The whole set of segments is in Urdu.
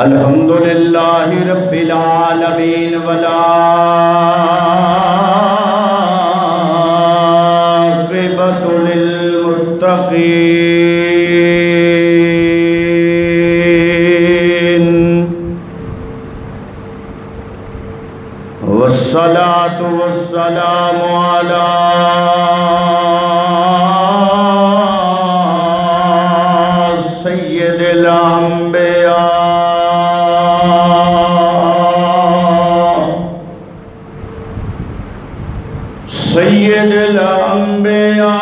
الحمد للہ رب العالمین والعاقبۃ للمتقین والصلاة والسلام علی سید الانبیاء سید الانبیاء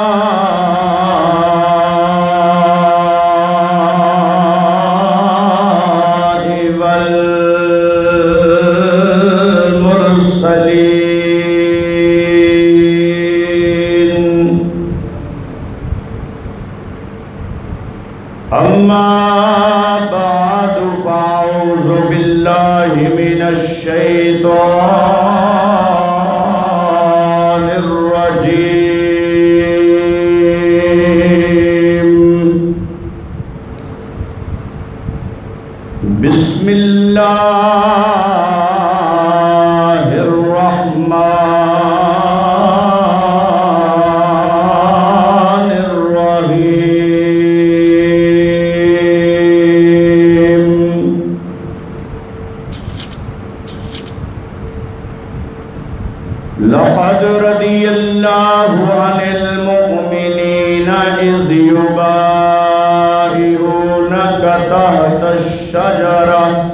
والمرسلین اما بعد فاعوذ باللہ من الشیطان الرجیم بسم اللہ الرحمن الرحیم لقد رضي الله عن المؤمنين إذ يبايعونك تحت الشجرة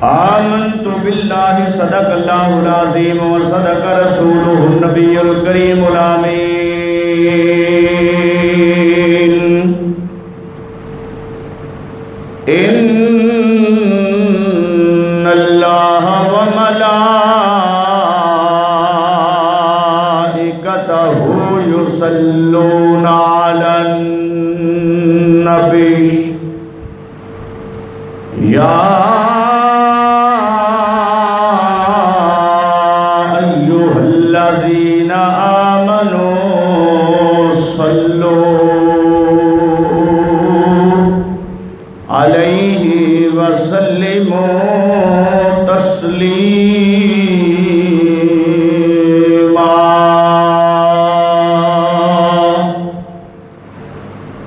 آمنت بالله صدق الله العظيم وصدق رسوله النبي الكريم الأمين إن الله وملائكته يصلون على النبي يا أيها الذين آمنوا صلوا عليه وسلموا تسليما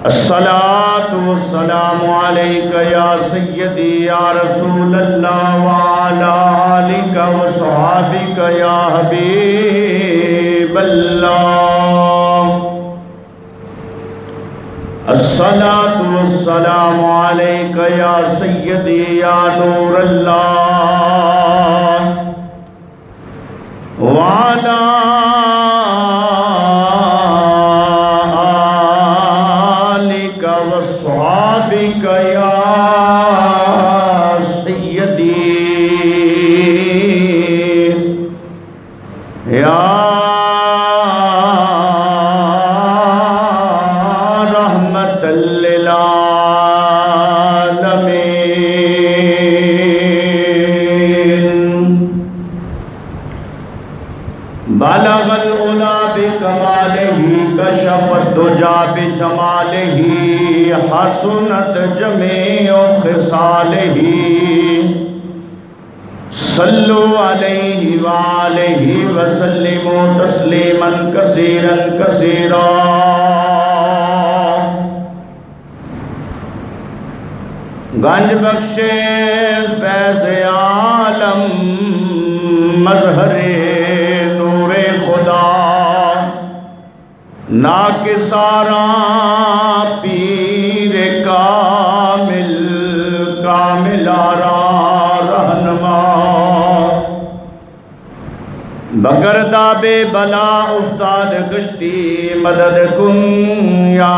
الصلاة والسلام عليك يا سيدي يا رسول الله وعلى آلك وصحابك يا حبيب الله الصلاة والسلام عليك يا سيدي يا نور الله وعلى آلك وصحابك يا سيدي يا بلغ العلا بکمالہ کشف الدجا بجمالہ حسنت جمیع خصالہ صلو علیہ وآلہ وسلموا تسلیما کثیرا کثیرا گنج بخش فیض عالم مظہر نور خدا ناکسارا پیر کامل کاملارا رہنما بگرداب بلا افتاد کشتی مدد کن یا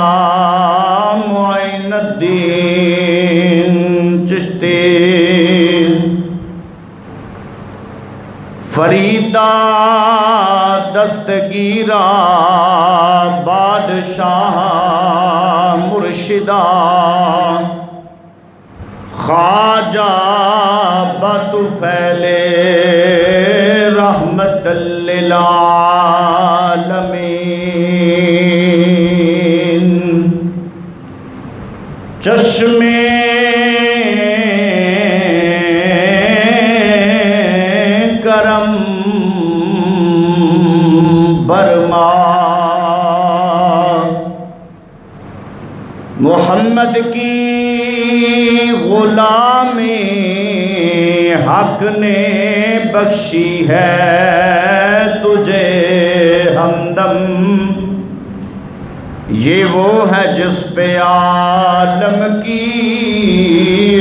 معین الدین چشتی فریدہ دستگیرہ بادشاہ مرشدہ خواجہ بطفیل رحمت للعالمین چشمے کرم برما محمد کی غلامی حق نے بخشی ہے تجھے ہمدم، یہ وہ ہے جس پہ عالم کی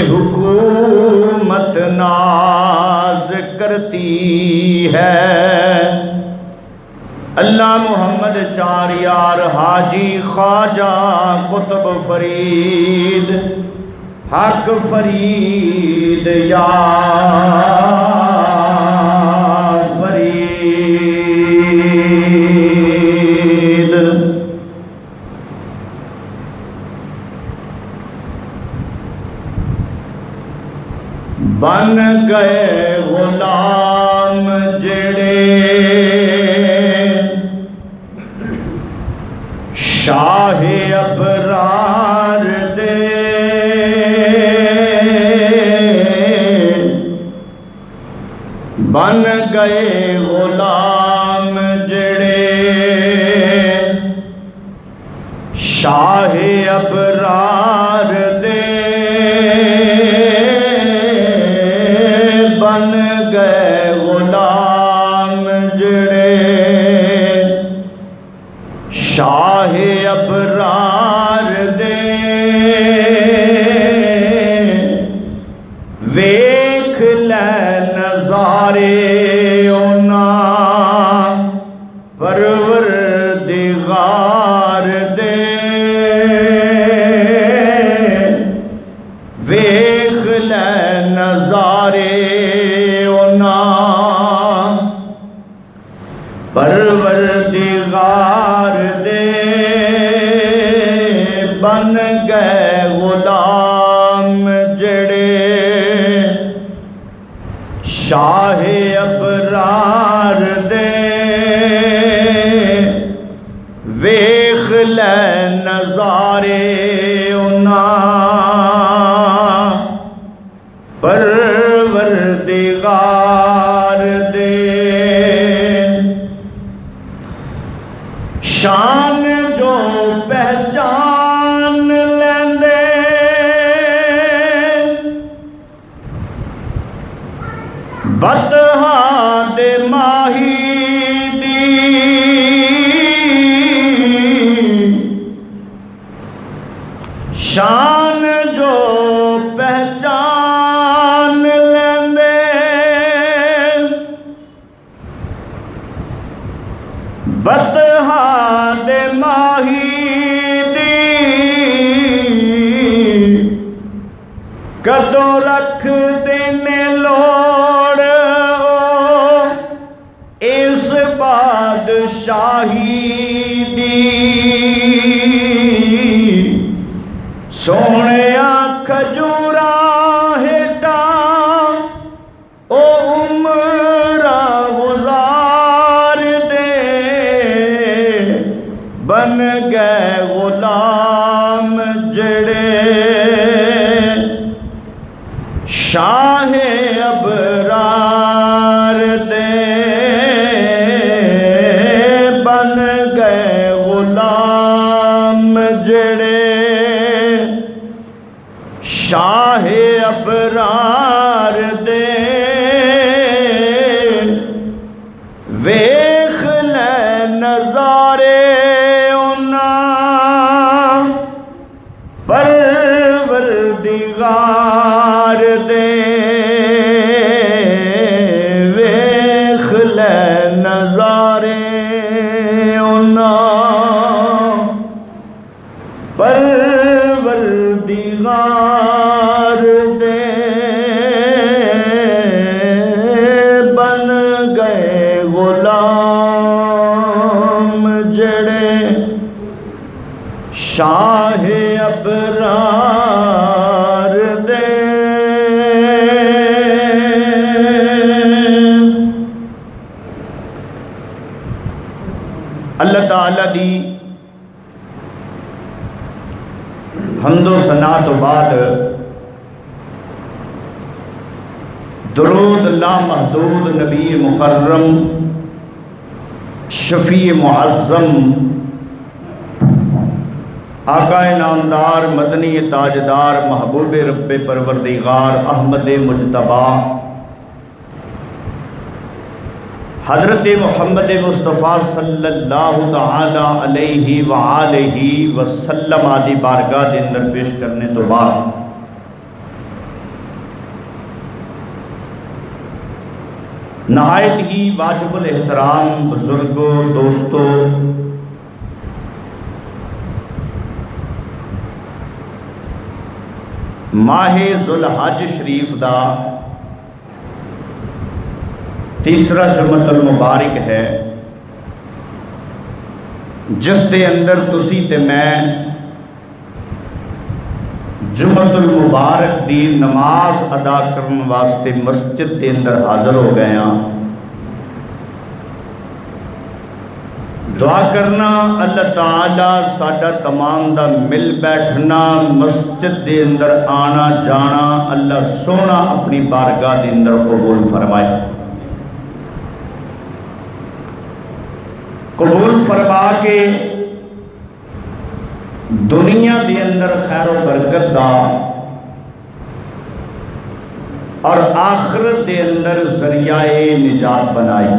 حکومت ناز کرتی ہے۔ اللہ محمد چار یار حاجی خواجہ قطب فرید حق فرید یا فرید۔ بن گئے غلام جڑے شاہ ابرار دے، بن گئے غلام جڑے شاہ ابرار دے، بن گئے غلام جڑے شاہ ابرار دے، ویکھ لے نظارے انہاں پروردگار دے، ویکھ لے نظارے انہاں پروردگار دے، بن گئے غلام جڑے شاہ ابرار دے، ویکھ لے نظارے انہاں پروردگار دے، شان جو پہچان لیندے بطحا دے ماہی دی، شان جو پہچان لیندے بطحا دے ماہی دی، کدوں رکھ دینے لوڑ اس بادشاہی دی، سونیا کھجوراں ہیٹا او عمرہ گزار دے، بن گئے غلام جڑے شاہ ابرار دے، بن گئے غلام جڑے شاہ ابرار دے، ویکھ لے نظارے انہاں پروردگار دے، ویکھ لے نظارے انہاں پروردگار دے، بن گئے غلام جڑے شاہ ابرار دے۔ اللہ تعالیٰ دی حمد و ثنا تو بعد درود لا محدود نبی مکرم شفیع معظم آقا نامدار مدنی تاجدار محبوب رب پروردگار احمد مجتبی حضرت محمد مصطفیٰ صلی اللہ تعالی علیہ وآلہ وسلم آدی بارگاہ دے اندر پیش کرنے تو بعد نہایت ہی واجب الاحترام بزرگوں دوستوں ماہ ذوالحج شریف دا تیسرا جمعۃ المبارک ہے جس دے اندر تسی تے میں جمعۃ المبارک دی نماز ادا کرنے واسطے مسجد دے اندر حاضر ہو گئے ہیں۔ دعا کرنا اللہ تعالی ساڈا تمام دا مل بیٹھنا مسجد دے اندر آنا جانا اللہ سونا اپنی بارگاہ دے اندر قبول فرمائے، قبول فرما کے دنیا دے اندر خیر و برکت دا اور آخرت دے اندر ذریعہ نجات بنائی۔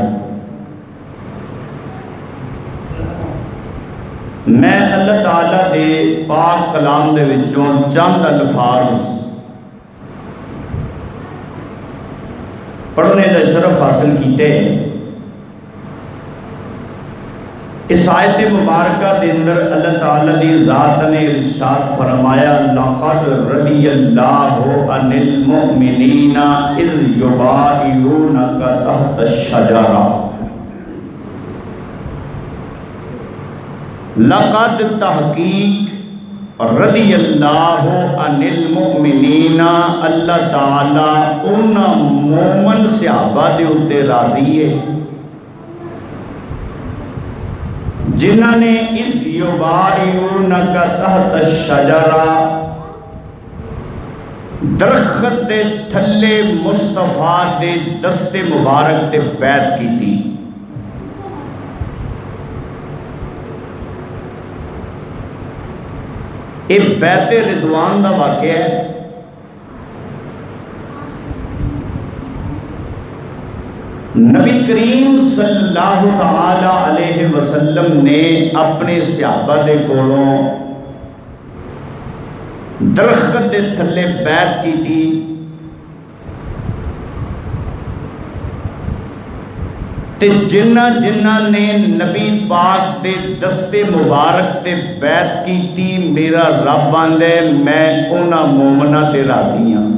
میں اللہ تعالیٰ دے پاک کلام دے وچوں چند الفاظ پڑھنے دا شرف حاصل کیتے۔ اس آیت مبارکہ دے اندر اللہ تعالیٰ دی ذات نے ارشاد فرمایا لَقَدْ رَضِيَ اللَّهُ عَنِ الْمُؤْمِنِينَ إِذْ يُبَايِعُونَكَ تَحْتَ الشَّجَرَةِ لَقَدْ تحقیق رضی اللہ عن المؤمنین اللہ تعالیٰ ان مومن صحابہ دے اتے راضی ہے جنہاں نے اس یبایعونک تحت الشجرہ درخت دے تھلے مصطفیٰ دے دست مبارک تے بیعت کی تھی۔ ایک بیعت رضوان دا واقعہ ہے۔ نبی کریم صلی اللہ تعالی علیہ وسلم نے اپنے صحابہ دے کولوں درخت دے تھلے بیعت کی تھی۔ تے جنہ نے نبی پاک دے دست مبارک تے بیعت کی تھی میرا رب آندے میں انہاں مومنہ تے راضی ہاں۔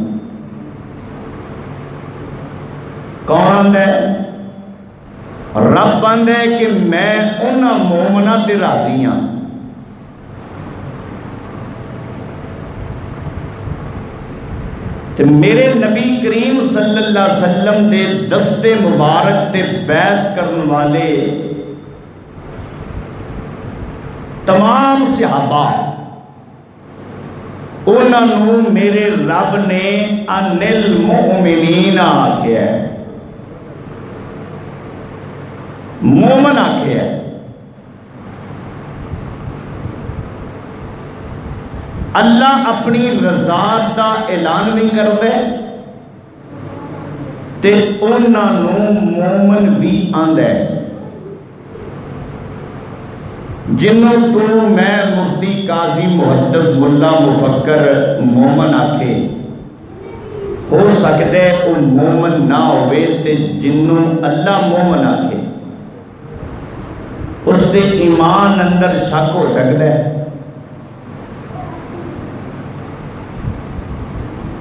کون آندے؟ رب آندے کہ میں انہاں مومنہ تے راضی ہاں۔ میرے نبی کریم صلی اللہ علیہ وسلم دے دست مبارک تے بیعت کرن والے تمام صحابہ انہوں میرے رب نے ان المؤمنین آکھیا ہے، مومن آکھیا ہے۔ اللہ اپنی رضا دا اعلان بھی کرتا ہے تے انہاں نوں مومن بھی آندا ہے۔ جنوں تو میں مفتی قاضی محدث ملا مفکر مومن آکھے ہو سکتا ہے وہ مومن نہ ہوئے تے جنوں اللہ مومن آکھے اس دے ایمان اندر شک ہو سکتا ہے۔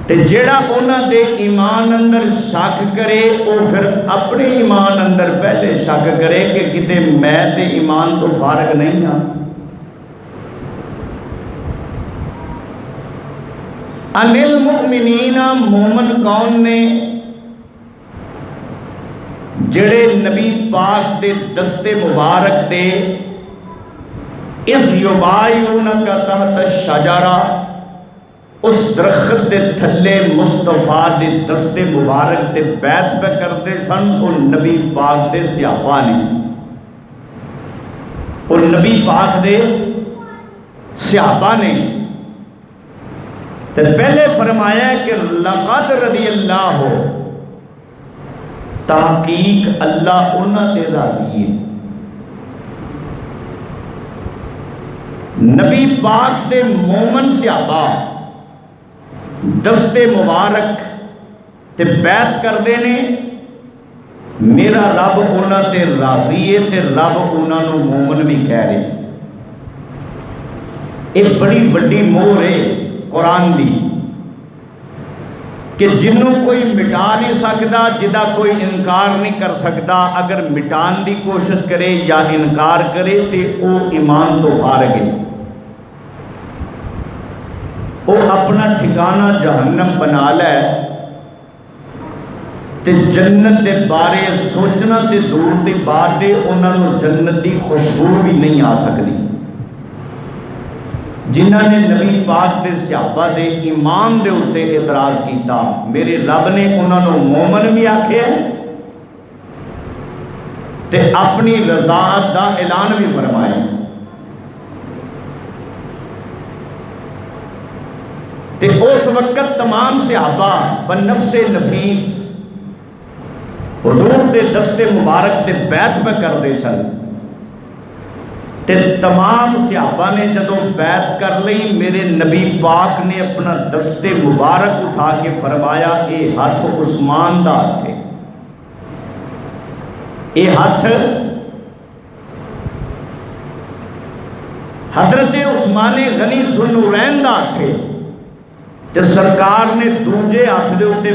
تے جیڑا انہاں دے ایمان اندر شک کرے وہ پھر اپنے ایمان اندر پہلے شک کرے کہ کتے میں تے ایمان تو فارغ نہیں ہاں۔ ان المؤمنین مومن کون نے؟ جڑے نبی پاک دے دست مبارک دے اس یبایعونک تحت الشجرہ اس درخت دے تھلے مصطفیٰ دے دستے مبارک تے بیعت پہ کرتے سن اور نبی پاک دے صحابہ نے، اور نبی پاک دے صحابہ نے تے پہلے فرمایا ہے کہ لقد رضی اللہ ہو، تحقیق اللہ انہاں تے راضی ہے۔ نبی پاک دے مومن صحابہ دستے مبارک تے بیعت کردے نے، میرا رب انہاں تے راضی ہے تے رب انہاں نو مومن بھی کہہ رہے۔ ایک بڑی وڈی مہر ہے قرآن دی کہ جنوں کوئی مٹا نہیں سکتا، جدا کوئی انکار نہیں کر سکتا، اگر مٹان دی کوشش کرے یا انکار کرے تے او ایمان تو فارغ ہے، وہ اپنا ٹھکانہ جہنم بنا لے تے جنت دے بارے سوچنا تے دور دی بات ہے، انہاں نوں جنت دی خوشبو بھی نہیں آ سکتی۔ جنہاں نے نبی پاک دے صحابہ دے ایمان دے اتے اعتراض کیتا، میرے رب نے انہاں نوں مومن بھی آکھے تے اپنی رضاعت دا اعلان بھی فرمائے۔ تے اس وقت تمام صحابہ بنفس نفیس حضور دے دستے مبارک دے بیعت پہ کر دے سن، تے تمام صحابہ نے جدوں بیعت کر لئی، میرے نبی پاک نے اپنا دستے مبارک اٹھا کے فرمایا اے ہاتھ عثمان دا ہاتھ ہے، اے ہاتھ حضرت عثمان غنی ذوالنورین دا ہاتھ ہے۔ تے سرکار نے دوجے ہاتھ دے اتے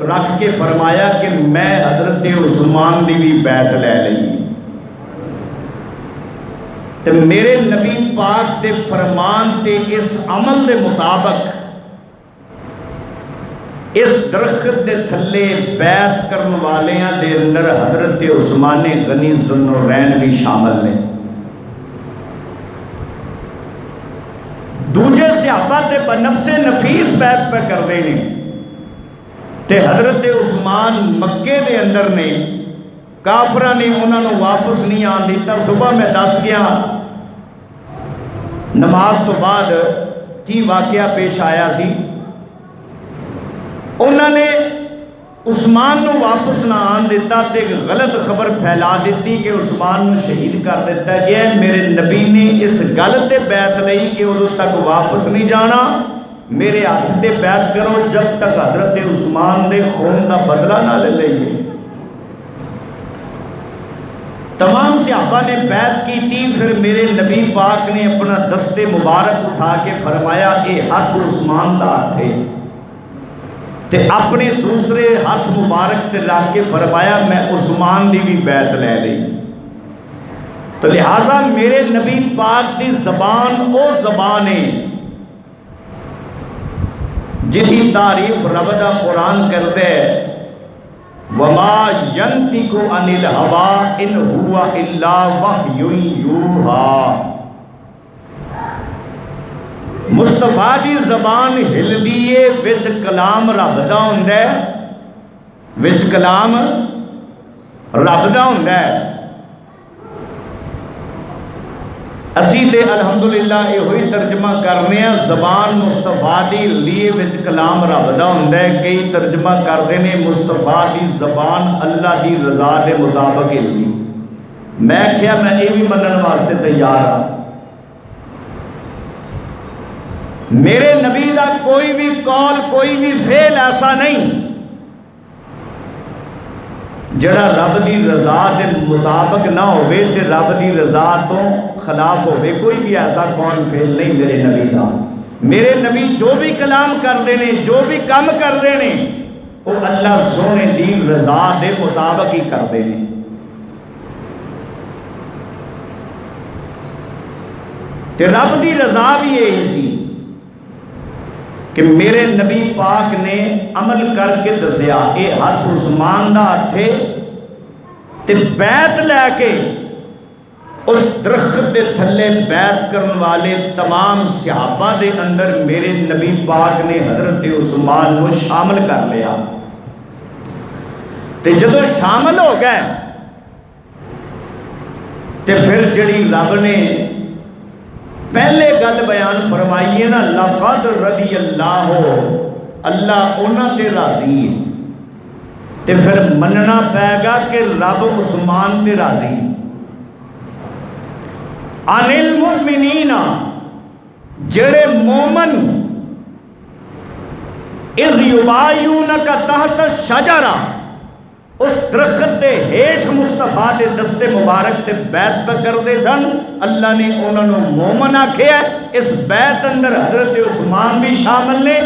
رکھ کے فرمایا کہ میں حضرت عثمان دی بھی بیعت لے لئی۔ تے میرے نبی پاک دے فرمان تے اس عمل دے مطابق اس درخت دے تھلے بیعت کرن والیاں دے اندر حضرت عثمان غنی ذوالنورین بھی شامل نے۔ دوجے صحابہ تے بنفس نفیس بیعت پہ کر دے نے، تے حضرت عثمان مکے دے اندر نے، کافرہ نے انہوں نے واپس نہیں آن دیتا۔ صبح میں دس گیا نماز تو بعد کی واقعہ پیش آیا سی، انہوں نے عثمان نو واپس نہ آن دیتا تے غلط خبر پھیلا دیتی کہ عثمان نو شہید کر دیتا گیا ہے۔ میرے نبی نے اس گل تے بیعت لئی کہ ادھر تک واپس نہیں جانا، میرے ہاتھ تے بیعت کرو جب تک حضرت عثمان دے خون دا بدلہ نہ لے لیں۔ تمام صحابہ نے بیعت کی تھی، پھر میرے نبی پاک نے اپنا دستے مبارک اٹھا کے فرمایا اے ہاتھ عثمان دا ہاتھ ہے، تے اپنے دوسرے ہاتھ مبارک تے رکھ کے فرمایا میں عثمان دی بھی بیعت لے لئی۔ تو لہٰذا میرے نبی پاک دی زبان او زبان ہے جدی تعریف رب دا قرآن کر دے، وَمَا يَنْتِقُ عَنِ الْهَوَىٰ إِنْ هُوَ إِلَّا وَحْيٌ يُوحَىٰ۔ مصطفیٰ دی زبان ہل دیئے وچ کلام رب دا ہوندا ہے، وچ کلام رب دا ہوندا ہے۔ اسی تے الحمدللہ یہ ہوئی ترجمہ کرنے ہیں، زبان مصطفیٰ دی ہل دیئے وچ کلام رب دا ہوندا ہے۔ کئی ترجمہ کردے نے مصطفیٰ دی زبان اللہ دی رضا دے مطابق ہل دی۔ میں کہیا میں یہ بھی منن واسطے تیار ہوں۔ میرے نبی دا کوئی بھی قول کوئی بھی فعل ایسا نہیں جڑا رب دی رضا دے مطابق نہ ہوئے تے رب دی رضا تو خلاف ہوئے، کوئی بھی ایسا قول فعل نہیں میرے نبی دا۔ میرے نبی جو بھی کلام کر دینے، جو بھی کام کر دینے، وہ اللہ سونے دی رضا دے مطابق ہی کر دینے۔ تے رب دی رضا بھی یہی سی کہ میرے نبی پاک نے عمل کر کے دسیا اے ہاتھ عثمان دا ہاتھ ہے، تے بیعت لے کے اس درخت دے تھلے بیعت کرن والے تمام صحابہ دے اندر میرے نبی پاک نے حضرت عثمان نو شامل کر لیا۔ تے جدو شامل ہو گئے تے پھر جڑی رب نے پہلے گل بیان فرمائی ہے نا، لقد رضی اللہ، اللہ انہاں تے راضی ہے، تے پھر مننا پے گا کہ رب عثمان تے راضی ہے۔ عن المؤمنین، جڑے مومن اذ یبایعونک تحت الشجرہ، اس درخت دے ہیٹھ مصطفیٰ دے دستے مبارک تے بیعت پہ کردے سن، اللہ نے انہوں نے مومن آکھیا ہے۔ اس بیعت اندر حضرت عثمان بھی شامل نے،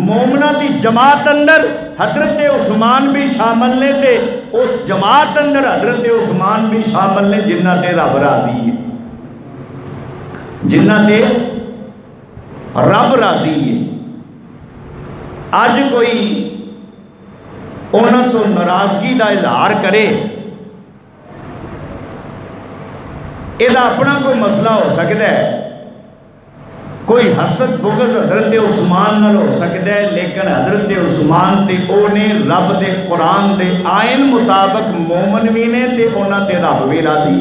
مومنہ دی جماعت اندر حضرت عثمان بھی شامل نے، تے اس جماعت اندر حضرت عثمان بھی شامل نے جنہ تے رب راضی ہے، جنہ تے رب راضی ہے۔ آج کوئی انہوں تو ناراضگی دا اظہار کرے، یہ اپنا کوئی مسئلہ ہو سکتا ہے، کوئی حسد بغض حضرت عثمان نال ہو سکتا ہے، لیکن حضرت عثمان تے اونے رب دے قرآن دے آئین مطابق مومن بھی نے تے انہاں تے رب بھی راضی۔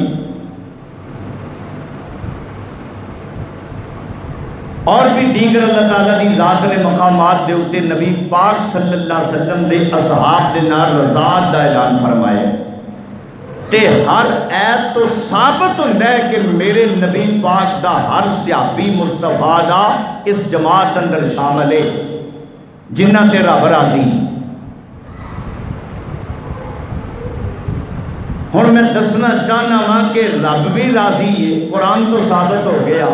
اور بھی دیگر اللہ تعالیٰ دی ذات نے مقامات دے اتے نبی پاک صلی اللہ علیہ وسلم دے اصحاب دے نال رضاعت دا اعلان فرمائے، تے ہر ایت تو ثابت ہوتا ہے کہ میرے نبی پاک دا ہر صحابی مصطفیٰ دا اس جماعت اندر شامل ہے جنہ تے رب راضی۔ ہن میں دسنا چاہنا ہاں کہ رب بھی راضی ہے، قرآن تو ثابت ہو گیا،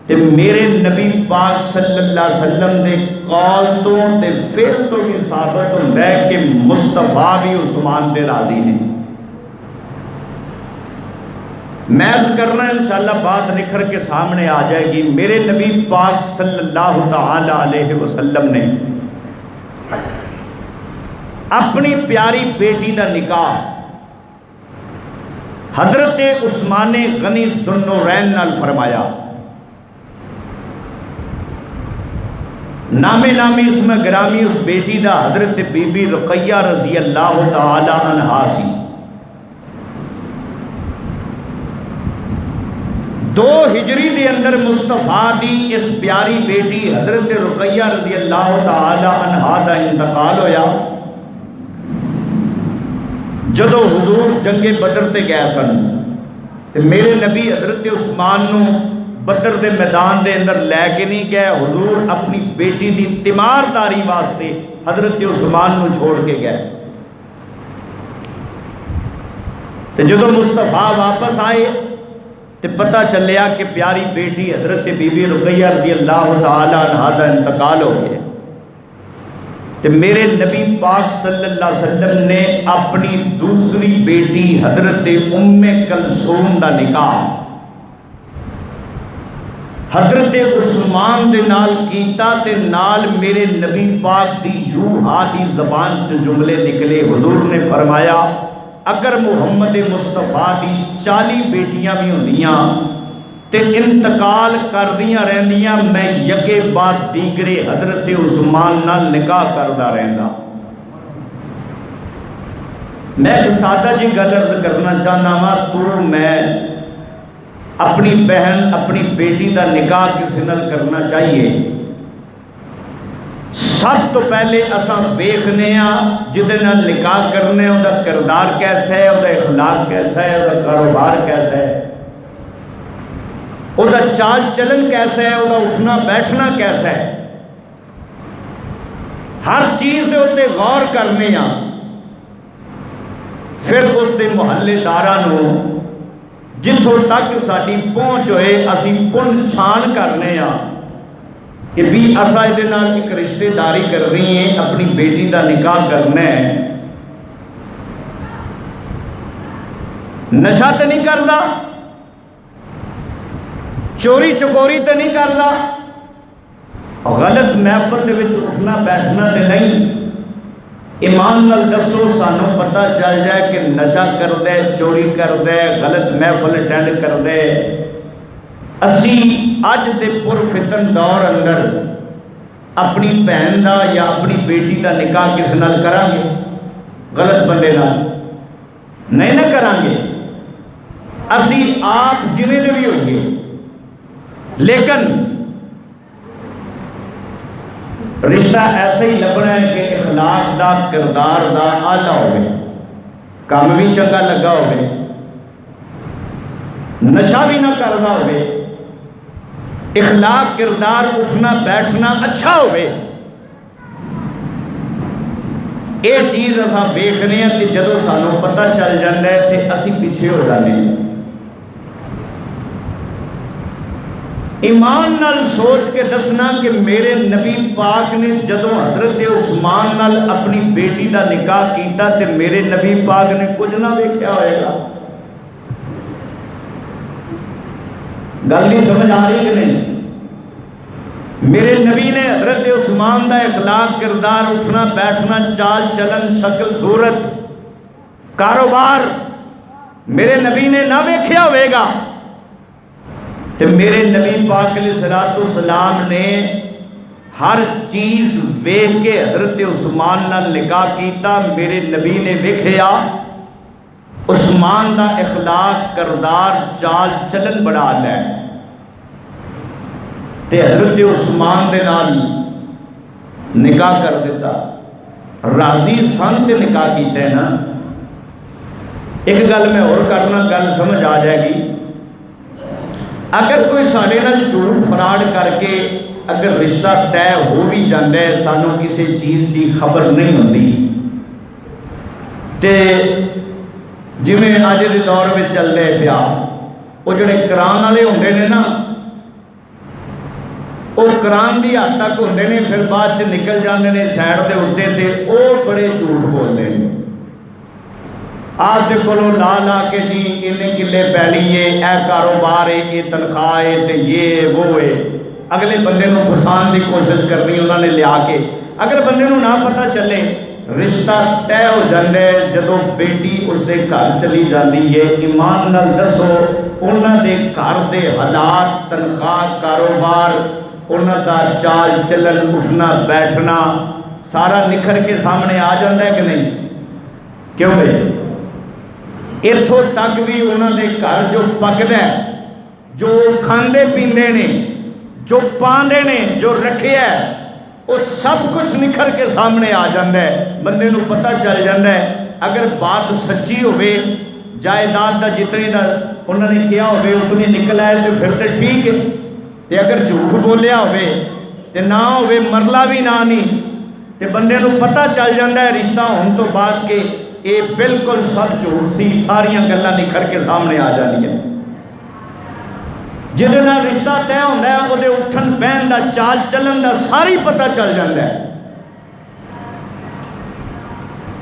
تے میرے نبی پاک صلی اللہ علیہ وسلم دے قول تو تے فعل تو بھی ثابت ہوتا ہے کہ مصطفیٰ بھی عثمان تے راضی نے۔ محض کرنا انشاءاللہ بات نکھر کے سامنے آ جائے گی۔ میرے نبی پاک صلی اللہ تعالی علیہ وسلم نے اپنی پیاری بیٹی دا نکاح حضرت عثمان غنی ذوالنورین نال فرمایا۔ نام نامی اسم گرامی اس بیٹی دا حضرت بی بی رقیہ رضی اللہ تعالی عنہا سی۔ 2 ہجری دے اندر مصطفیٰ دی اس پیاری بیٹی حضرت رقیہ رضی اللہ تعالی عنہا دا انتقال ہویا جدو حضور جنگ بدر تے گئے سن، تے میرے نبی حضرت عثمان نو بدر دے میدان دے اندر لے کے نہیں گئے، حضور اپنی بیٹی دی تیمارداری واسطے حضرت عثمان نو چھوڑ کے گئے۔ تے جدو مصطفیٰ واپس آئے تے پتہ چلیا کہ پیاری بیٹی حضرت بی بی رقیہ رضی اللہ تعالی عنہا دا انتقال ہو گیا۔ تے میرے نبی پاک صلی اللہ علیہ وسلم نے اپنی دوسری بیٹی حضرت ام کلثوم دا نکاح حضرت عثمان دے نال کیتا، تے نال میرے نبی پاک دی یوحا دی زبان چ جملے نکلے۔ حضور نے فرمایا اگر محمد مصطفیٰ دی 40 بیٹیاں بھی ہوندیاں تے انتقال کردیاں رہندیاں، میں یکے بعد دیگرے حضرت عثمان نال نکاح کردا رہندا۔ میں ایک سادہ جی گل عرض کرنا چاہنا وا، تو میں اپنی بہن اپنی بیٹی دا نکاح کسی نال کرنا چاہیے، سب تو پہلے اساں ویکھنے ہاں جدے نال نکاح کرنے او دا کردار کیسا ہے، او دا اخلاق کیسا ہے، او دا کاروبار کیسا ہے، او دا چال چلن کیسا ہے، او دا اٹھنا بیٹھنا کیسا ہے، ہر چیز دے اوتے غور کرنے ہاں۔ پھر اس دے محلے داراں نو جتھوں تک ساڈی پہنچ ہوئے اسی پن چھان کرنے ہاں کہ بھی اسا دے نال ایک رشتے داری کر رہی ہیں، اپنی بیٹی دا نکاح کرنا ہے، نشہ تے نہیں کردا، چوری چکوری تے نہیں کردا، غلط محفل دے وچ اٹھنا بیٹھنا تے نہیں، ایمان نال دسو سانو پتہ چل جائے کہ نشہ کردے، چوری کردے، غلط محفل اٹینڈ کردے، اسی اج دے پر فتن دور اندر اپنی بہن دا یا اپنی بیٹی دا نکاح کس نال کران گے؟ غلط بندے نال نہیں نہ کران گے۔ اسی آپ جویں دے بھی ہوئے لیکن رشتہ ایسا ہی لبنا ہے کہ اخلاق دا، کردار دا آلہ ہوئے، کام بھی چنگا لگا ہوئے، نشہ بھی نہ کرنا ہوئے، اخلاق کردار اٹھنا بیٹھنا اچھا ہوئے۔ یہ چیز اصا ویکھنے ہیں کہ جدو سانو پتہ چل جاتا ہے تو اسی پیچھے ہو جانے ہیں۔ ایمان نال سوچ کے دسنا کہ میرے نبی پاک نے جدو حضرت عثمان نال اپنی بیٹی دا نکاح کیتا تے میرے نبی پاک نے کچھ نہ دیکھا ہوئے گا؟ گل نہیں سمجھ آ رہی کہ نہیں؟ میرے نبی نے حضرت عثمان دا اخلاق کردار اٹھنا بیٹھنا چال چلن شکل صورت کاروبار میرے نبی نے نہ دیکھا ہوئے گا؟ تو میرے نبی پاک علیہ السلام نے ہر چیز ویکھ کے حضرت عثمان نال نکاح کیتا۔ میرے نبی نے دیکھیا عثمان دا اخلاق کردار چال چلن بڑا ہے تے حضرت عثمان دے نال نکاح کر دیتا، راضی سن تے نکاح کیتا ہے نا۔ ایک گل میں اور کرنا، گل سمجھ آ جائے گی۔ اگر کوئی سارے نال جھوٹ فراڈ کر کے اگر رشتہ طے ہو بھی جاندہ ہے، سانو کسی چیز دی خبر نہیں ہوتی، تے جویں اج دے دور میں چل رہے پیا وہ جڑے کران والے ہوندے نے نا، وہ کران دی حد تک ہوندے نے، پھر بعد چ نکل جاندے نے سائڈ دے اوتے تے وہ بڑے جھوٹ بولدے نے۔ آپ دے کولوں لا لا کے جی انہیں کلے پیلی ہے، اے کاروبار ہے، یہ تنخواہ ہے، تے یہ وہ ہے، اگلے بندے نو پسان دی کوشش کرنی انہوں نے لیا کے۔ اگر بندے نو نہ پتہ چلے رشتہ طے ہو جاندے جدو بیٹی اس دے گھر چلی جاندی ہے، ایمان نال دسو انہاں دے گھر دے حالات، تنخواہ، کاروبار، انہاں دا چال چلن اٹھنا بیٹھنا سارا نکھر کے سامنے آ جاندہ ہے کہ نہیں؟ کیوں بھائی؟ اتھوں تک بھی انہوں نے گھر جو پکدا ہے، جو کھاندے پیندے نے، جو پاندے نے، جو رکھے ہے، وہ سب کچھ نکھر کے سامنے آ جاندہ ہے، بندے نو پتہ چل جاندہ ہے۔ اگر بات سچی ہوئے، جائیداد دا جتنی دا انہوں نے کیا ہوئے اتنی نکل آئے تو پھر تو ٹھیک ہے، تے اگر جھوٹ بولیا ہوئے تے نہ ہوئے مرلا بھی نہ نہیں تے بندے نو پتہ چل جاندہ ہے رشتہ ہون تو بعد کے اے بالکل سب جھوٹ سی، ساریاں گلاں نکھر کے سامنے آ جانی ہیں۔ جہدے نال رشتہ طے ہوندا ہے وہ دے اٹھن بہن دا چال چلن دا ساری پتہ چل جاندا ہے۔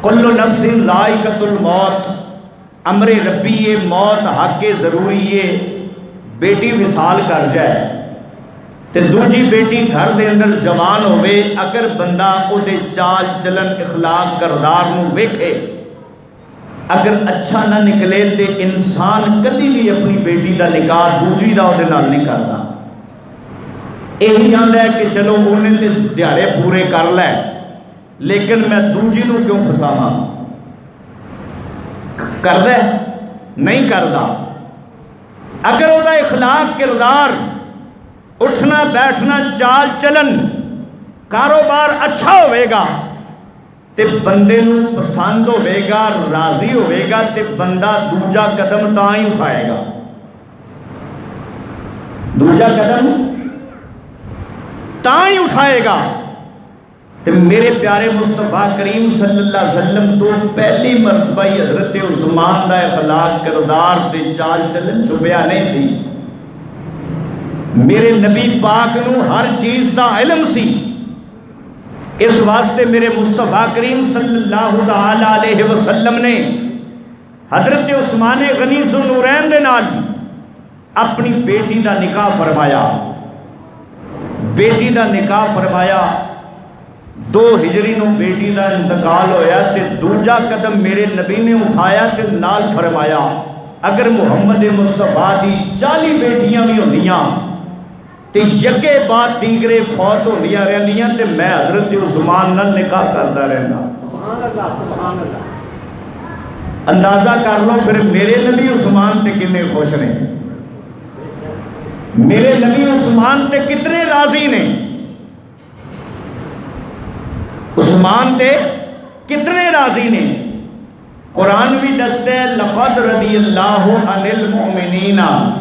کل نفس ذائقۃ الموت، امر ربی یہ موت حق ضروری ہے۔ بیٹی وصال کر جائے تے دوجی بیٹی گھر دے اندر جوان ہوئے، اگر بندہ او دے چال چلن اخلاق کردار نو ویکھے اگر اچھا نہ نکلے تے انسان کدی بھی اپنی بیٹی دا نکاح دوجی دا دے نال نہیں کرتا۔ یہی آندا ہے کہ چلو انہیں تے دیہڑے پورے کر لے لیکن میں دوجی نو کیوں پھساواں؟ کردا ہے؟ نہیں کردا۔ اگر وہ دا اخلاق کردار اٹھنا بیٹھنا چال چلن کاروبار اچھا ہوئے گا تے بندے نو پسند ہوئے گا، راضی ہوئے گا تے بندہ دوجا قدم تاں ہی اٹھائے گا، دوجا قدم تاں ہی اٹھائے گا۔ تے میرے پیارے مصطفیٰ کریم صلی اللہ علیہ وسلم تو پہلی مرتبہ ہی حضرت عثمان دا اخلاق کردار تے چال چلن چھپیا نہیں سی۔ میرے نبی پاک نو ہر چیز دا علم سی، اس واسطے میرے مصطفیٰ کریم صلی اللہ علیہ وسلم نے حضرت عثمان غنی ذو النورین دے نال اپنی بیٹی دا نکاح فرمایا، بیٹی دا نکاح فرمایا۔ 2 ہجری نو بیٹی دا انتقال ہویا تے دوجا قدم میرے نبی نے اٹھایا تے نال فرمایا اگر محمد مصطفیٰ دی 40 بیٹیاں بھی ہوندیاں تے یکے بعد دیگرے فوت ہوندیاں رہندیاں تے میں حضرت عثمان نال نکاح کرتا رہندا۔ سبحان اللہ سبحان اللہ۔ اندازہ کر لو پھر میرے نبی عثمان تے کتنے خوش نے، میرے نبی عثمان تے کتنے راضی نے، عثمان تے کتنے راضی نے۔ قرآن بھی دستے ہے لقد رضی اللہ عن المؤمنین،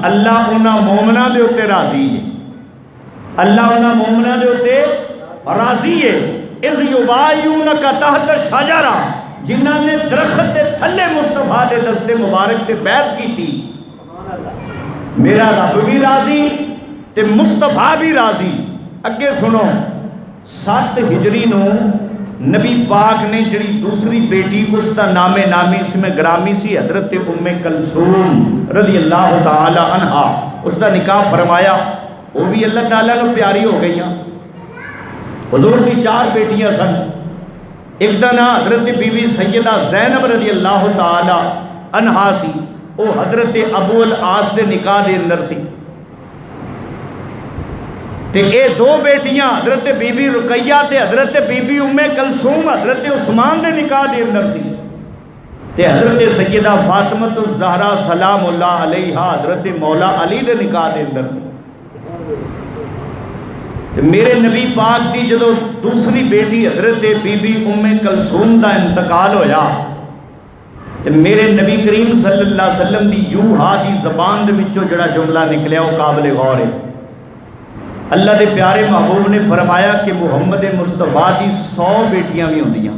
اللہ انہاں مومنہ دے ہوتے راضی ہے، اللہ انہاں مومنہ دے ہوتے راضی ہے۔ اذ یبایعونک تحت شجرہ، جنہاں نے درخت دے تھلے مصطفیٰ دے دست مبارک تے بیعت کی تھی۔ میرا رب بھی راضی تے مصطفیٰ بھی راضی۔ اگے سنو 7 ہجری نو نبی پاک نے جڑی دوسری بیٹی اس کا نام نامی اس میں گرامی سی حضرت ام کلثوم رضی اللہ تعالی عنہا، اس کا نکاح فرمایا، وہ بھی اللہ تعالیٰ نے پیاری ہو گئی۔ حضور کی 4 بیٹیاں سن، ایک دا نام حضرت بی بی سیدہ زینب رضی اللہ تعالی عنہا سی، وہ حضرت ابو العاص دے نکاح دے اندر سی، تے اے 2 بیٹیاں حضرت بی بی رقیہ تے حضرت بی بی ام کلثوم حضرت عثمان دے نکاح دے اندر سی، تے حضرت سیدہ فاطمہ الزہرا سلام اللہ علیہا حضرت مولا علی دے نکاح دے اندر سی۔ تے میرے نبی پاک دی جدو دوسری بیٹی حضرت بی بی ام کلثوم دا انتقال ہویا تے میرے نبی کریم صلی اللہ علیہ وسلم دی یوحا دی زبان دے وچوں جڑا جملہ نکلیا وہ قابل غور ہے۔ اللہ دے پیارے محبوب نے فرمایا کہ محمد مصطفیٰ دی 100 بیٹیاں بھی ہوندیاں۔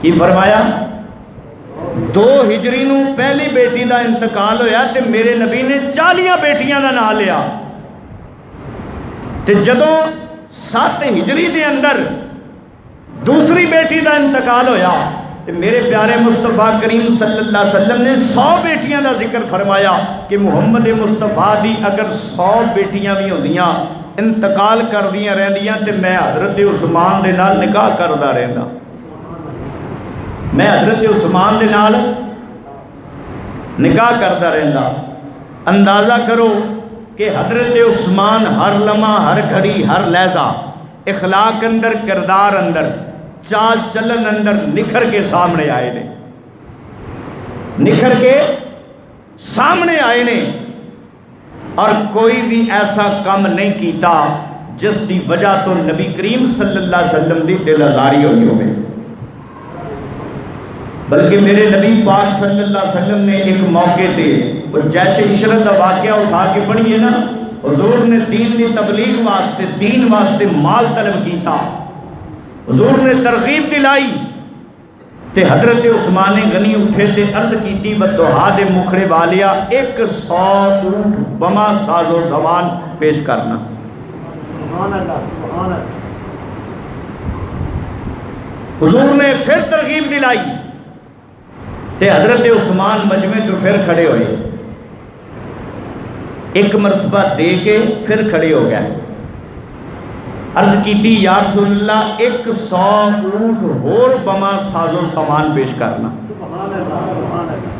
کی فرمایا 2 ہجری نو پہلی بیٹی دا انتقال ہویا تے میرے نبی نے 40 بیٹیاں دا نام لیا، تے جدوں 7 ہجری دے اندر دوسری بیٹی دا انتقال ہویا تے میرے پیارے مصطفیٰ کریم صلی اللہ علیہ وسلم نے 100 بیٹیاں دا ذکر فرمایا کہ محمد مصطفیٰ دی اگر 100 بیٹیاں بھی ہوندیاں انتقال کر دیاں رہندیاں تے میں حضرت عثمان دے نال نکاح کردا رہندا، میں حضرت عثمان دے نال نکاح کردا رہندا۔ اندازہ کرو کہ حضرت عثمان ہر لمحہ ہر گھڑی ہر لہجہ اخلاق اندر کردار اندر چال چلن اندر نکھر کے سامنے آئے نے، نکھر کے سامنے آئے نے، اور کوئی بھی ایسا کام نہیں کیتا جس دی وجہ تو نبی کریم صلی اللہ علیہ وسلم دی دل آزاری ہوئی ہوئے، بلکہ میرے نبی پاک صلی اللہ علیہ وسلم نے ایک موقع تے جیسے عشرت کا واقعہ اٹھا کے پڑھیے نا، حضور نے دین کی تبلیغ واسطے دین واسطے مال طلب کیتا، حضور نے ترغیب دلائی تے حضرت عثمان غنی اٹھے تے عرض کیتی بدعا دے مکھڑے والیا 100 اونٹ بما ساز و سامان پیش کرنا۔ سبحان اللہ سبحان اللہ۔ حضور نے پھر ترغیب دلائی تے حضرت عثمان مجمع چو پھر کھڑے ہوئے، ایک مرتبہ دے کے پھر کھڑے ہو گئے، عرض کیتی یا رسول اللہ 100 اونٹ اور بما ساز و سامان پیش کرنا۔ سبحان اللہ سبحان اللہ۔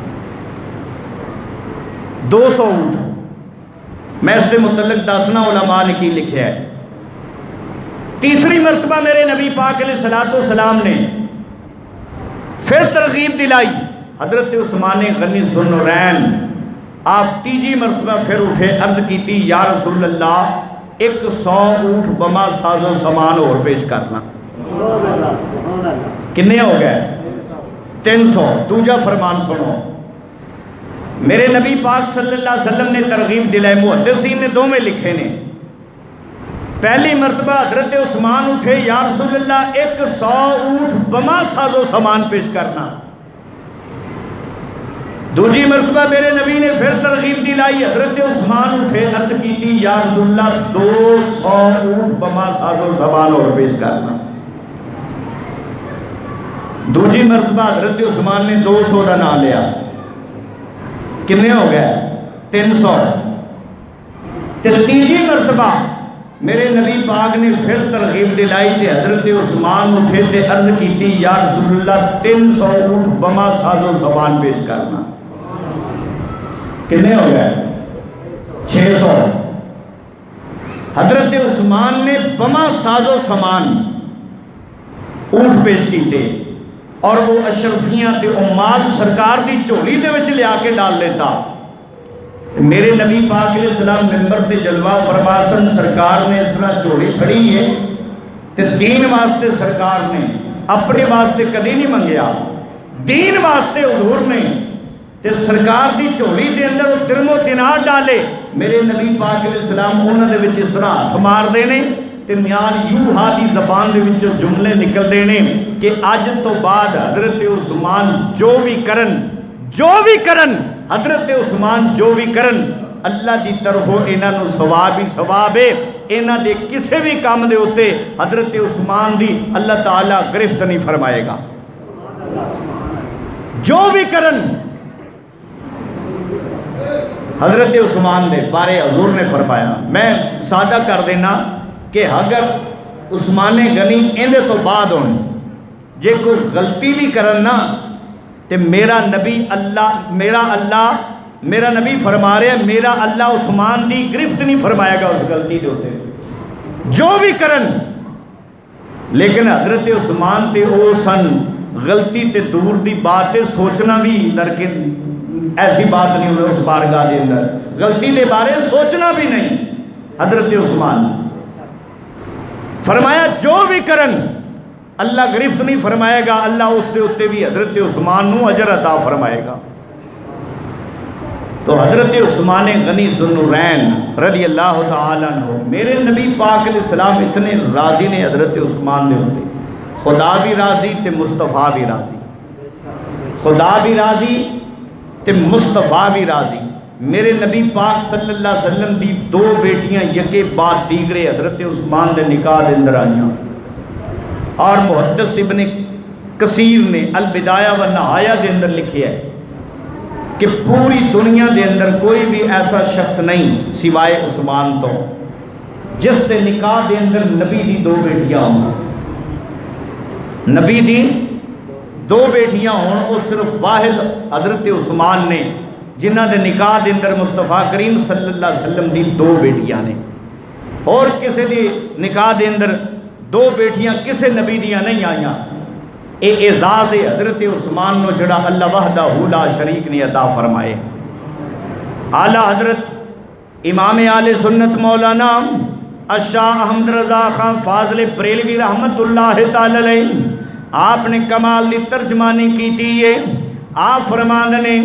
200 اونٹ، میں اس کے متعلق دسنا علماء نے کی لکھا ہے۔ تیسری مرتبہ میرے نبی پاک علیہ الصلوۃ والسلام نے پھر ترغیب دلائی، حضرت عثمان غنی ذوالنورین آپ تیجی مرتبہ پھر اٹھے، عرض کیتی یا رسول اللہ 100 اونٹ بما ساز و سامان اور پیش کرنا۔ کنے ہو گئے؟ 300۔ دوجا فرمان سنو، میرے نبی پاک صلی اللہ علیہ وسلم نے ترغیب دلائی، محدثین نے 2 میں لکھے نے، پہلی مرتبہ حضرت عثمان اٹھے یا رسول اللہ 100 اونٹ بما ساز و سامان پیش کرنا، دوجی مرتبہ میرے نبی نے پھر ترغیب دلائی، حضرت عثمان اٹھے، عرض کیتی یا رسول اللہ 200 اونٹ بما ساز و سامان اور پیش کرنا، دوجی مرتبہ حضرت عثمان نے 200 کا نام لیا، کتنے ہو گئے؟ 300۔ تیجی مرتبہ میرے نبی پاک نے پھر ترغیب دلائی تے حضرت عثمان اٹھے تے عرض کیتی یا رسول اللہ 300 اونٹ بما ساز و سامان پیش کرنا. کتنے ہو گئے؟ 600. حضرت عثمان نے بما ساز و سامان اونٹ پیش کیتے اور وہ اشرفیاں تے امال سرکار دی جھولی دے وچ لیا کے ڈال لیتا. میرے نبی پاک علیہ السلام ممبر تے جلوہ فرما سن سرکار نے اس طرح جھولی پھڑی ہے تے دین واسطے سرکار نے اپنے واسطے کدی نہیں منگیا، دین واسطے حضور نے تے سرکار دی جھولی دے اندر وہ درم و دینار ڈالے. میرے نبی پاک علیہ السلام انہاں دے وچ اس طرح ہاتھ مار دینے تے میان یوں ہاتھ دی زبان دے وچوں جملے نکل دینے کہ اج تو بعد حضرت عثمان جو بھی کرن حضرت عثمان جو بھی کرن اللہ دی طرفوں انہاں نو ثواب ہی ثواب ہے. انہاں دے کسے بھی کام دے ہوتے حضرت عثمان دی اللہ تعالیٰ گرفت نہیں فرمائے گا. جو بھی کرن حضرت عثمان دے بارے حضور نے فرمایا. میں سادہ کر دینا کہ اگر عثمان غنی اندے تو بعد ہون جے کوئی غلطی بھی کرنا تے میرا نبی فرما رہے میرا اللہ عثمان دی گرفت نہیں فرمائے گا اس غلطی دے ہوتے جو بھی کرن. لیکن حضرت عثمان تے او سن غلطی تے دور دی بات تے سوچنا بھی درکن ایسی بات نہیں ہوئی اس بارگاہ دے اندر غلطی دے بارے سوچنا بھی نہیں. حضرت عثمان فرمایا جو بھی کرن اللہ گرفت نہیں فرمائے گا، اللہ اس دے اتے بھی حضرت عثمان نو اجر عطا فرمائے گا. تو حضرت عثمان غنی ذوالنورین رضی اللہ تعالیٰ عنہ میرے نبی پاک علیہ السلام اتنے راضی نے حضرت عثمان نے ہوتے. خدا بھی راضی تے مصطفیٰ بھی راضی، خدا بھی راضی تے مصطفیٰ بھی راضی. میرے نبی پاک صلی اللہ علیہ وسلم دی 2 بیٹیاں یکے بعد دیگرے حضرت عثمان دے نکاح دے اندر آئیاں اور محدث ابن کثیر نے البدایہ و نہایہ دے اندر لکھیا ہے کہ پوری دنیا دے اندر کوئی بھی ایسا شخص نہیں سوائے عثمان تو جس دے نکاح دے اندر نبی دی 2 بیٹیاں ہوں. نبی دی 2 بیٹیاں ہوں وہ صرف واحد حضرت عثمان نے جنہ دے نکاح دے اندر مصطفیٰ کریم صلی اللہ علیہ وسلم دی 2 بیٹیاں نے. اور کسی دی نکاح دے اندر 2 بیٹیاں کسے نبی دیاں نہیں آئیاں. اے اعزاز حضرت عثمان نو جڑا اللہ وحدہ لا شریک نے عطا فرمائے. اعلیٰ حضرت امام اہل سنت مولانا الشاہ احمد رضا خان فاضل بریلوی رحمت اللہ تعالی علیہ آپ نے کمال دی ترجمانی کی تھی. آپ فرماندے نے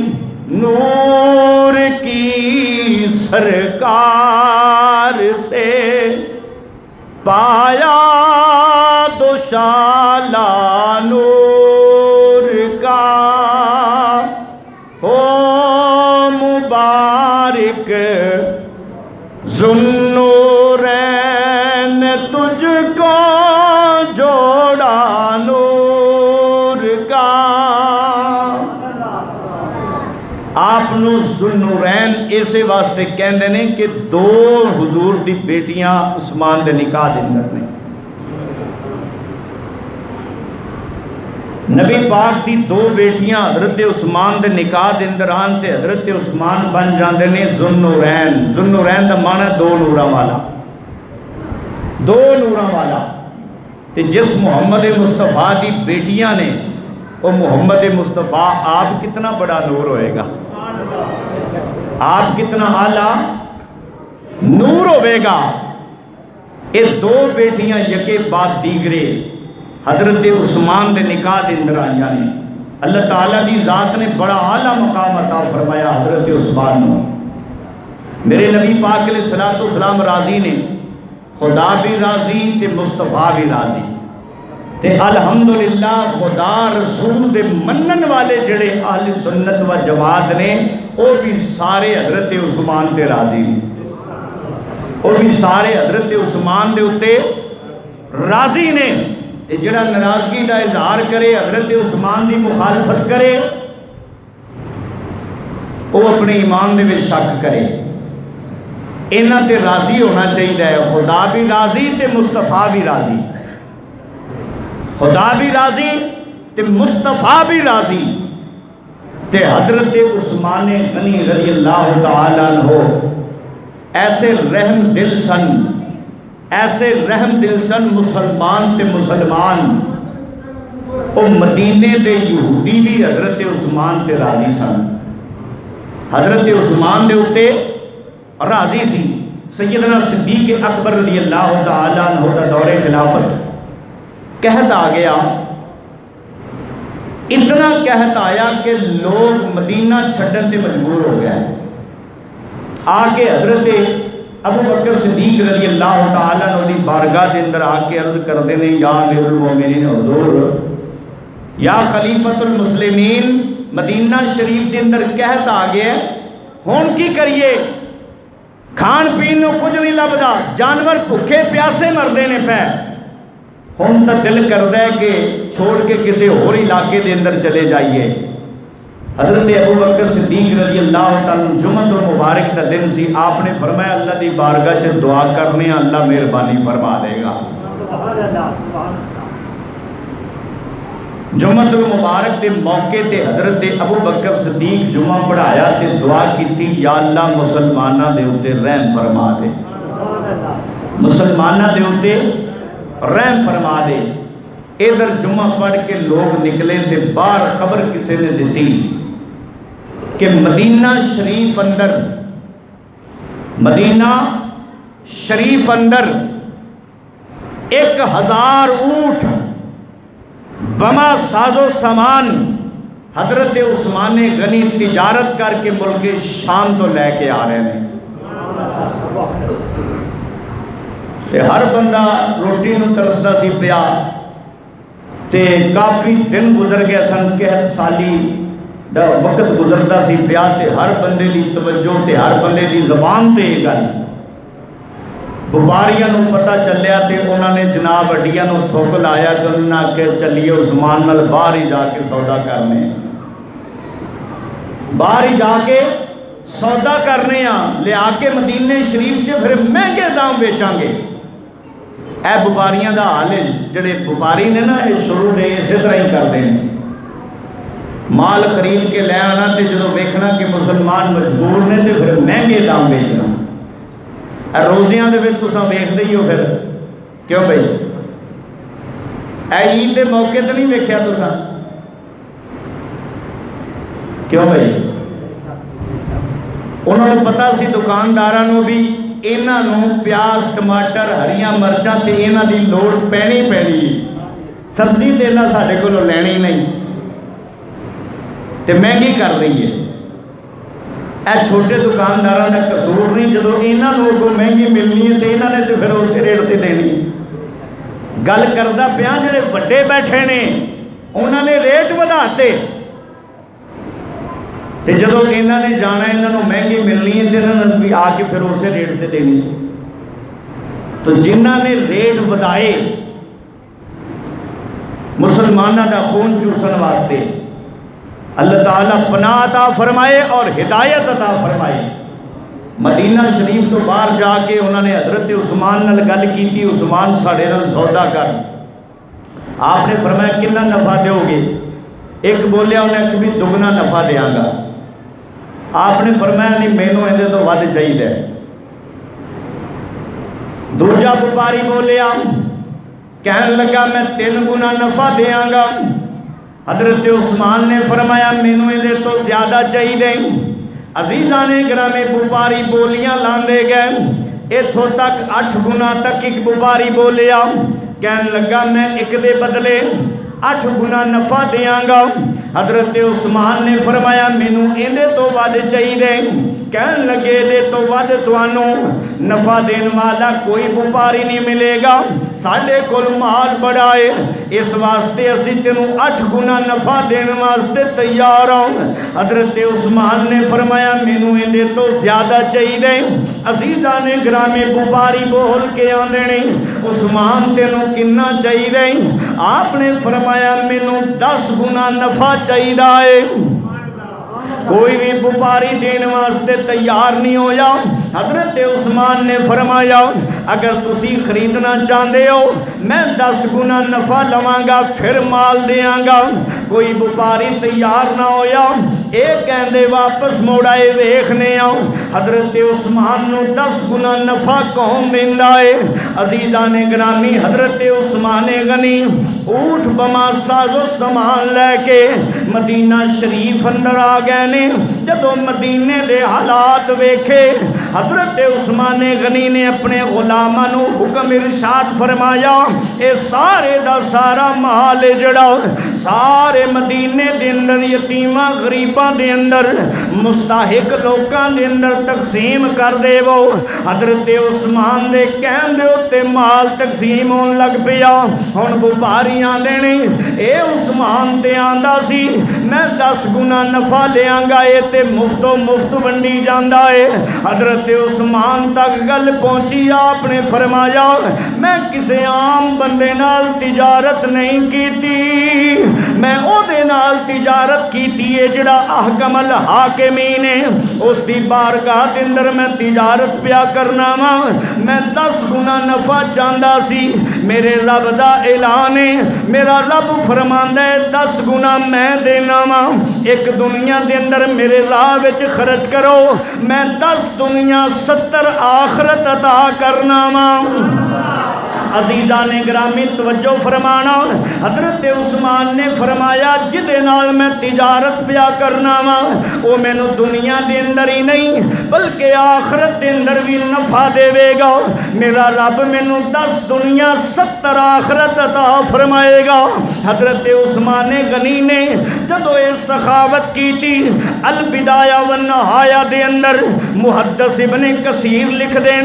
نور کی سرکار سے پایا دوشالہ نور کا ہو مبارک ذوالنورین تجھ کو جوڑا نور کا. آپ نو ذوالنورین اسے واسطے کہندے نے کہ 2 حضور دی بیٹیاں عثمان دے نکاح دے اندر نے. نبی پاک دی 2 بیٹیاں حضرت عثمان دے نکاح دے اندر آن تے حضرت عثمان بن جاندے نے ذوالنورین. ذوالنورین دا معنی 2 نوراں والا، 2 نوراں والا. تے جس محمد مصطفیٰ دی بیٹیاں نے وہ محمد مصطفیٰ آپ کتنا بڑا نور ہوئے گا، آپ کتنا اعلیٰ نور ہوئے گا. یہ 2 بیٹیاں یکے بعد دیگرے حضرت عثمان دے نکاح دے اندر آئیاں نے. اللہ تعالیٰ دی ذات نے بڑا اعلیٰ مقام عطا فرمایا حضرت عثمان نے. میرے نبی پاک علیہ السلام راضی نے، خدا بھی راضی تے مصطفیٰ بھی راضی. تے الحمدللہ خدا رسول دے منن والے جڑے اہل سنت و جماعت نے وہ بھی سارے حضرت عثمان دے راضی نے، وہ بھی سارے حضرت عثمان دے اتے راضی نے. تے جڑا ناراضگی دا اظہار کرے حضرت عثمان دی مخالفت کرے وہ اپنے ایمان دے وچ شک کرے. انہاں تے راضی ہونا چاہیے ہے. خدا بھی راضی تے مصطفیٰ بھی راضی. خدا بھی راضی تے مصطفیٰ بھی راضی. تے حضرت عثمان غنی رضی اللہ تعالیٰ عنہ ایسے رحم دل سن، ایسے رحم دل سن مسلمان تے مسلمان. او مدینے دے یہودی بھی حضرت عثمان تے راضی سن. حضرت عثمان دے اتے راضی سی. سیدنا صدیق اکبر رضی اللہ تعالیٰ عنہ دا دور خلافت قحط آ گیا. اتنا قحط آیا کہ لوگ مدینہ چھڈن تے مجبور ہو گئے. آ کے حضرت ابو بکر صدیق رضی اللہ تعالیٰ عنہ دی بارگاہ دے اندر آ کے عرض کردے نے یا امیر المومنین حضور، یا خلیفۃ المسلمین، مدینہ شریف دے اندر قحط آ گیا، ہون کی کریے؟ کھان پین نو کچھ نہیں لبدا، جانور بھوکے پیاسے مردے نے پے. ہون تا دل کردہ ہے کہ چھوڑ کے کسی اور علاقے دے اندر چلے جائیے. حضرت ابو بکر صدیق رضی اللہ تعالیٰ جمعۃ المبارک دا دن سی. آپ نے فرمایا اللہ دی بارگاہ چ دعا کرنے اللہ مہربانی فرما دے گا. سبحان اللہ سبحان اللہ. جمعۃ المبارک دے موقع تے حضرت ابو بکر صدیق جمعہ پڑھایا تے دعا کیتی یا اللہ مسلمانہ دے اتے رحم فرما دے. مسلمانہ دے اتے رحم فرما دے. ادھر جمعہ پڑھ کے لوگ نکلے تے باہر خبر کسی نے دیتی کہ مدینہ شریف اندر، مدینہ شریف اندر 1000 اونٹ بما ساز و سامان حضرت عثمان غنی تجارت کر کے ملک شام تو لے کے آ رہے ہیں. تے ہر بندہ روٹی نو ترسدا سی پیا. تے کافی دن گزر گئے سن، قحط سالی دا وقت گزردا سی پیا. تے ہر بندے دی توجہ تے ہر بندے دی زبان تے یہ گل وپاریاں نو پتہ چلیا تے انہوں نے جناب اڈیاں نو تھوک لایا تے انہوں نے آکے چلیے عثمان نال باہر ہی جا کے سودا کرنے، باہر ہی جا کے سودا کرنے ہاں، لے آ کے مدینے شریف سے پھر مہنگے دام بیچاں گے. اے وپاریاں دا حال ہے. جڑے وپاری نے نا یہ شروع دے اسی طرح ہی کر دیں، مال خرید کے لے آنا تے جدو ویکھنا کہ مسلمان مجبور نے تے پھر مہنگے دام بیچنا. روزیاں دے وچ تساں ویکھدے ہی ہو پھر کیوں بھائی؟ اے عید دے موقع تے نہیں ویکھیا تساں کیوں بھائی؟ انہوں نے پتا سی دکانداراں نو بھی انہاں نو پیاز ٹماٹر ہریاں مرچاں تے انہاں دی لوڑ پینی پینی، سبزی تے انہاں ساڈے کولوں لینی نہیں تے مہنگی کر رہی ہے. اے چھوٹے دکانداراں دا قصور نہیں، جدو انہاں نو کو مہنگی ملنی ہے تے انہاں نے تے پھر اسی ریٹ تے دینی. گل کردا پیاں جڑے وڈے بیٹھے نے انہاں نے ریٹ ودھاتے تے جدو انہاں نے جانا انہاں نو مہنگی ملنی ہے تے انہاں نے بھی آ کے پھر اسی ریٹ تے دینی. تو جنہاں نے ریٹ ودھائے مسلمانہ دا خون چوسن واسطے اللہ تعالیٰ پناہ عطا فرمائے اور ہدایت عطا فرمائے. مدینہ شریف تو باہر جا کے انہوں نے حضرت عثمان نال گل کی تھی، عثمان ساڑھے نال سودا کر. آپ نے فرمایا کتنا نفع دیو گے؟ ایک بولیا انہیں کہ بھی دگنا نفع دیاں گا. آپ نے فرمایا نہیں مینوں اندے تو ود چاہیے. دوجا وپاری بولیا کہنے لگا میں 3 گنا نفع دیاں گا. حضرت عثمان نے فرمایا مینوں اندے تو زیادہ چاہیے. عزیزان گرامی وپاری بولیاں لاندے گئے، اتھوں تک 8 گنا تک ایک وپاری بولیا. کہنے لگا میں ایک دے بدلے 8 گنا نفع دیاں گا. حضرت عثمان نے فرمایا مینوں اندے تو ود چاہیے. کہنے لگے دے تو ود توانوں نفع دین والا کوئی وپاری نہیں ملے گا، ساڈے کول مال بڑا ہے، اس واسطے اسی تینوں 8 گنا نفع دین واسطے تیار ہوں. حضرت عثمان نے فرمایا مینوں اندے تو زیادہ چاہیے. عزیزان گرامی وپاری بول کے آندے نہیں عثمان تینوں کنا چاہیے؟ آپ نے فرمایا مینوں 10 گنا نفع چاہیے. کوئی بھی وپاری دین واسطے تیار نہیں ہویا۔ حضرت عثمان نے فرمایا اگر تسی خریدنا چاہتے ہو میں 10 گنا نفع لواں گا پھر مال دیاں گا۔ کوئی وپاری تیار نہ ہویا، ایک کہندے واپس موڑائے ویکھنے آؤ۔ حضرت عثمان نو 10 گنا نفع کون دیندا ہے؟ عزیزان گرامی، حضرت عثمان غنی اونٹ بما ساز و سامان لے کے مدینہ شریف اندر آ گئے نے۔ جدو مدینے دے حالات ویکھے حضرت عثمان غنی نے اپنے غلاماں نو حکم ارشاد فرمایا اے سارے دا سارا مال جڑا سارے مدینے دے اندر یتیماں غریباں دے اندر مستحق لوکاں دے اندر تقسیم کر دے وہ۔ حضرت عثمان دے کہن دے تے مال تقسیم ہون لگ پیا۔ ہن وپاری آندے نے اے عثمان تے آندا سی میں 10 گنا نفع لیاں گا، اے تے مفتو مفت ونڈی جاندا ہے۔ حضرت عثمان تک گل پہنچی، آپ نے فرمایا میں کسے عام بندے نال تجارت نہیں کیتی، میں او دے نال تجارت کیتی ہے جڑا احکم الحاکمین ہے، اس دی بارگاہ دے اندر میں تجارت پیا کرنا وا۔ میں 10 گنا نفع چاہندا سی، میرے رب دا اعلان ہے، میرا رب فرماندا ہے 10 گنا میں دینا وا۔ ایک دنیا دے اندر میرے راہ وچ خرچ کرو، میں 10 دنیا 70 آخرت عطا کرنا وا۔ عزیزان گرامی توجہ فرمانا، حضرت عثمان نے فرمایا جدے نال میں تجارت پیا کرنا وا او مینوں دنیا دے اندر ہی نہیں بلکہ آخرت دے اندر بھی نفع دے گا۔ میرا رب مینوں 10 دنیا 70 آخرت عطا فرمائے گا۔ حضرت عثمان غنی نے جدو یہ سخاوت کی تھی، البدایہ والنہایہ دے اندر محدث ابن کثیر لکھ دے